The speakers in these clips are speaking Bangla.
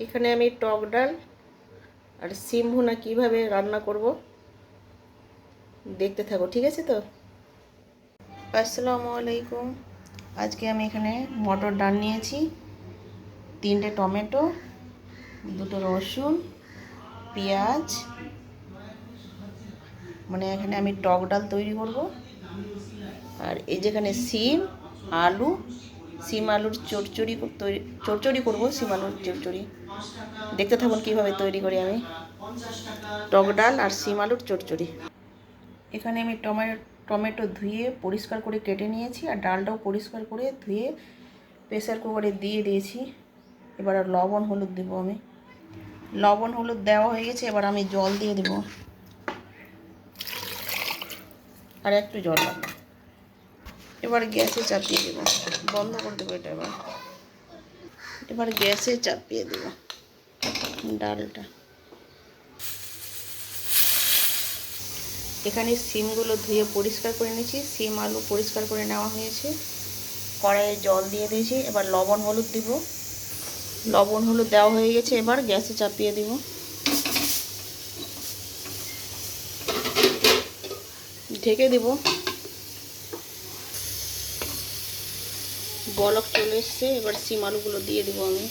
এখানে আমি টক ডাল আর সিম ভুনা কীভাবে রান্না করব দেখতে থাকো, ঠিক আছে তো। আসসালামু আলাইকুম। আজকে আমি এখানে মটর ডাল নিয়েছি, 3টে টমেটো, 2টো রসুন, পেঁয়াজ, মানে এখানে আমি টক ডাল তৈরি করব। আর এই যেখানে সিম, আলু, সিম আলুর চচ্চড়ি করব, সিম আলুর চচ্চড়ি। দেখতে থাকুন কীভাবে তৈরি করি আমি টক ডাল আর সিম আলুর চচ্চড়ি। এখানে আমি টমেটো ধুয়ে পরিষ্কার করে কেটে নিয়েছি, আর ডালটাও পরিষ্কার করে ধুয়ে প্রেসার কুকারে দিয়ে দিয়েছি। এবার আর লবণ হলুদ দেবো আমি। লবণ হলুদ দেওয়া হয়ে গেছে, এবার আমি জল দিয়ে দেব, আর একটু জল লাগবে। এবার গ্যাসে চাপিয়ে দেবো, বন্ধ করে দেবো এটা। এবার গ্যাসে চাপিয়ে দেব ডালটা। এখানে সিমগুলো ধুয়ে পরিষ্কার করে নিয়েছি, সিম আলু পরিষ্কার করে নেওয়া হয়েছে। কড়াইয়ে জল দিয়ে দিয়েছি, এবার লবণ হলুদ দিব। লবণ হলুদ দেওয়া হয়ে গেছে, এবার গ্যাসে চাপিয়ে দিব। ঢেকে দেব। বলক চলে এসছে, এবার সিম আলুগুলো দিয়ে দেবো আমি।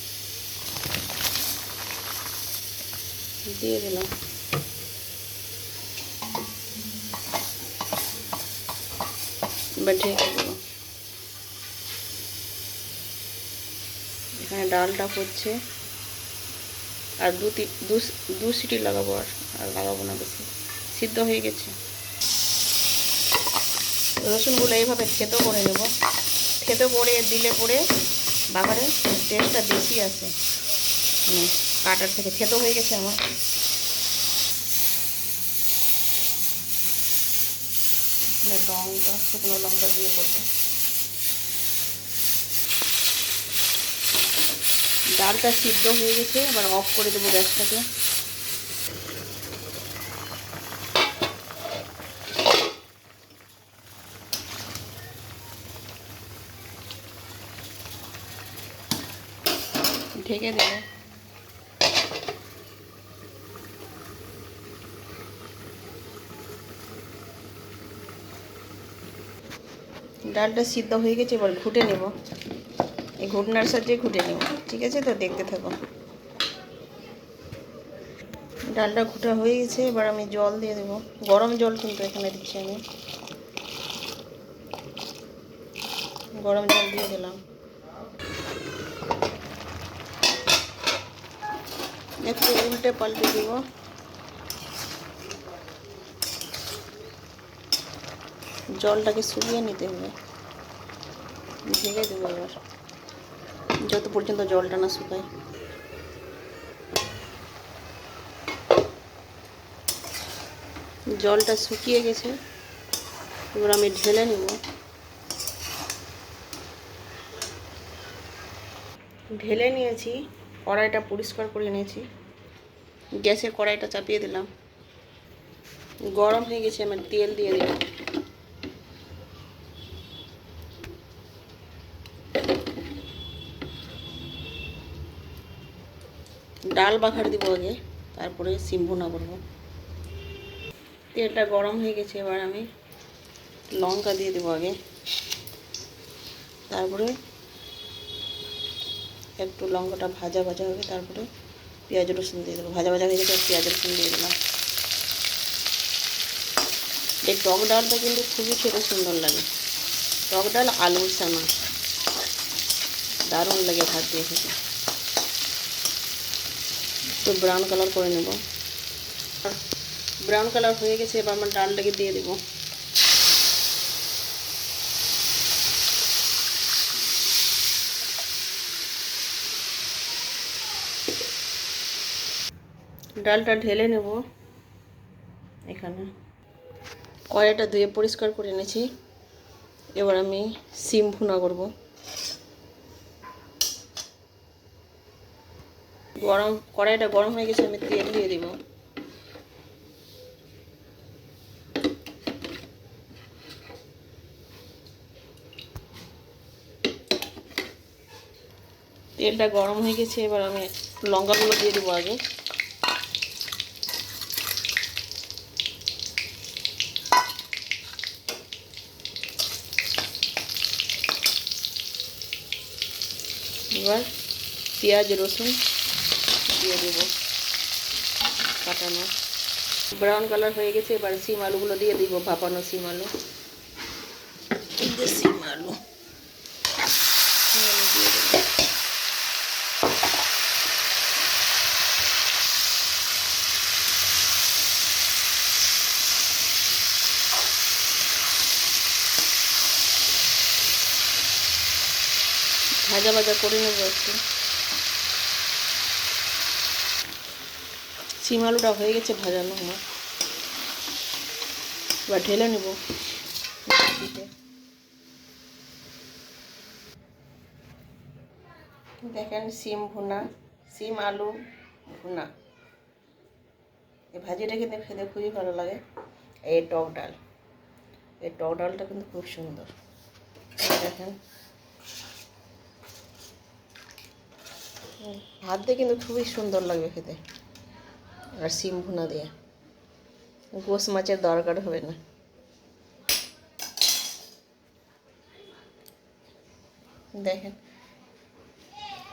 দিয়ে দিলাম। এবার ঢেকে দেবো। এখানে ডালটা হচ্ছে, আর দু সিটি লাগাবো, আর লাগাবো না বেশি, সিদ্ধ হয়ে গেছে। রসুনগুলো এইভাবে থেতো করে নেব। থেতো করে দিলে পরে বাগারে টেস্টটা বেশি আসে, মানে কাটার থেকে। থেতো হয়ে গেছে আমার। লঙ্কা, শুকনো লঙ্কা দিয়ে করবো। ডালটা সিদ্ধ হয়ে গেছে, এবার অফ করে দেবো গ্যাসটাকে। ঢেকে দেবো। ডালটা সিদ্ধ হয়ে গেছে, এবার ঘুটে নেব। এই ঘুটনার সাহায্যে ঘুটে নেব, ঠিক আছে তো, দেখতে থাকো। ডালটা ঘুটা হয়ে গেছে, এবার আমি জল দিয়ে দেবো। গরম জল কিন্তু এখানে দিচ্ছি আমি। গরম জল দিয়ে দিলাম। একটু উল্টে পাল্টে দেব। জলটাকে শুকিয়ে নিতে হবে। ঢেকে দেবো এবার, যত পর্যন্ত জলটা না শুকায়। জলটা শুকিয়ে গেছে, এবার আমি ঢেলে নেব। ঢেলে নিয়েছি, কড়াইটা পরিষ্কার করে নিয়েছি। গ্যাসে কড়াইটা চাপিয়ে দিলাম। গরম হয়ে গেছে, আমি তেল দিয়ে দিলাম। ডাল বাঘার দিব আগে, তারপরে সিম ভুনা করবো। তেলটা গরম হয়ে গেছে, এবার আমি লঙ্কা দিয়ে দেবো আগে, তারপরে একটু লঙ্কাটা ভাজা ভাজা হবে, তারপরে পেঁয়াজ রসুন দিয়ে দেবো। ভাজা ভাজা হয়ে গেছে, পেঁয়াজ রসুন দিয়ে দিলাম। এই টক ডালটা কিন্তু খুবই খেতে সুন্দর লাগে। টক ডাল আলুর সানা দারুণ লাগে ভাত দিয়ে খেতে। তো ব্রাউন কালার করে নেব। ব্রাউন কালার হয়ে গেছে, এবার আমার ডালটাকে দিয়ে দেবো। ডালটা ঢেলে নেব। এখানে কড়াইটা ধুয়ে পরিষ্কার করে এনেছি, এবার আমি সিম ভুনা করব। কড়াইটা গরম হয়ে গেছে, আমি তেল দিয়ে দেব। তেলটা গরম হয়ে গেছে, এবার আমি লঙ্কাগুলো দিয়ে দেবো আগে। এবার পেঁয়াজ রসুন দিয়ে দেবো কাটানো। ব্রাউন কালার হয়ে গেছে, এবার সিম আলুগুলো দিয়ে দিব, ভাপানো সিম আলু। সিম আলু দিয়ে দেবো। ভাজা ভাজা করে নেবো একটু। সিম আলুটা হয়ে গেছে ভাজানো আমার, এবার ঢেলে নেব। দেখেন সিম ভুনা, সিম আলু ভুনা, এই ভাজিটা কিন্তু খেতে খুবই ভালো লাগে। এই টক ডাল, এই টক ডালটা কিন্তু খুব সুন্দর। দেখেন ভাত দিয়ে কিন্তু খুবই সুন্দর লাগবে খেতে। আর সিম ভুনা দিয়ে গোস মাছের দরকার হবে না। দেখেন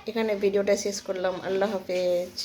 এখানে ভিডিওটা শেষ করলাম। আল্লাহ হাফেজ।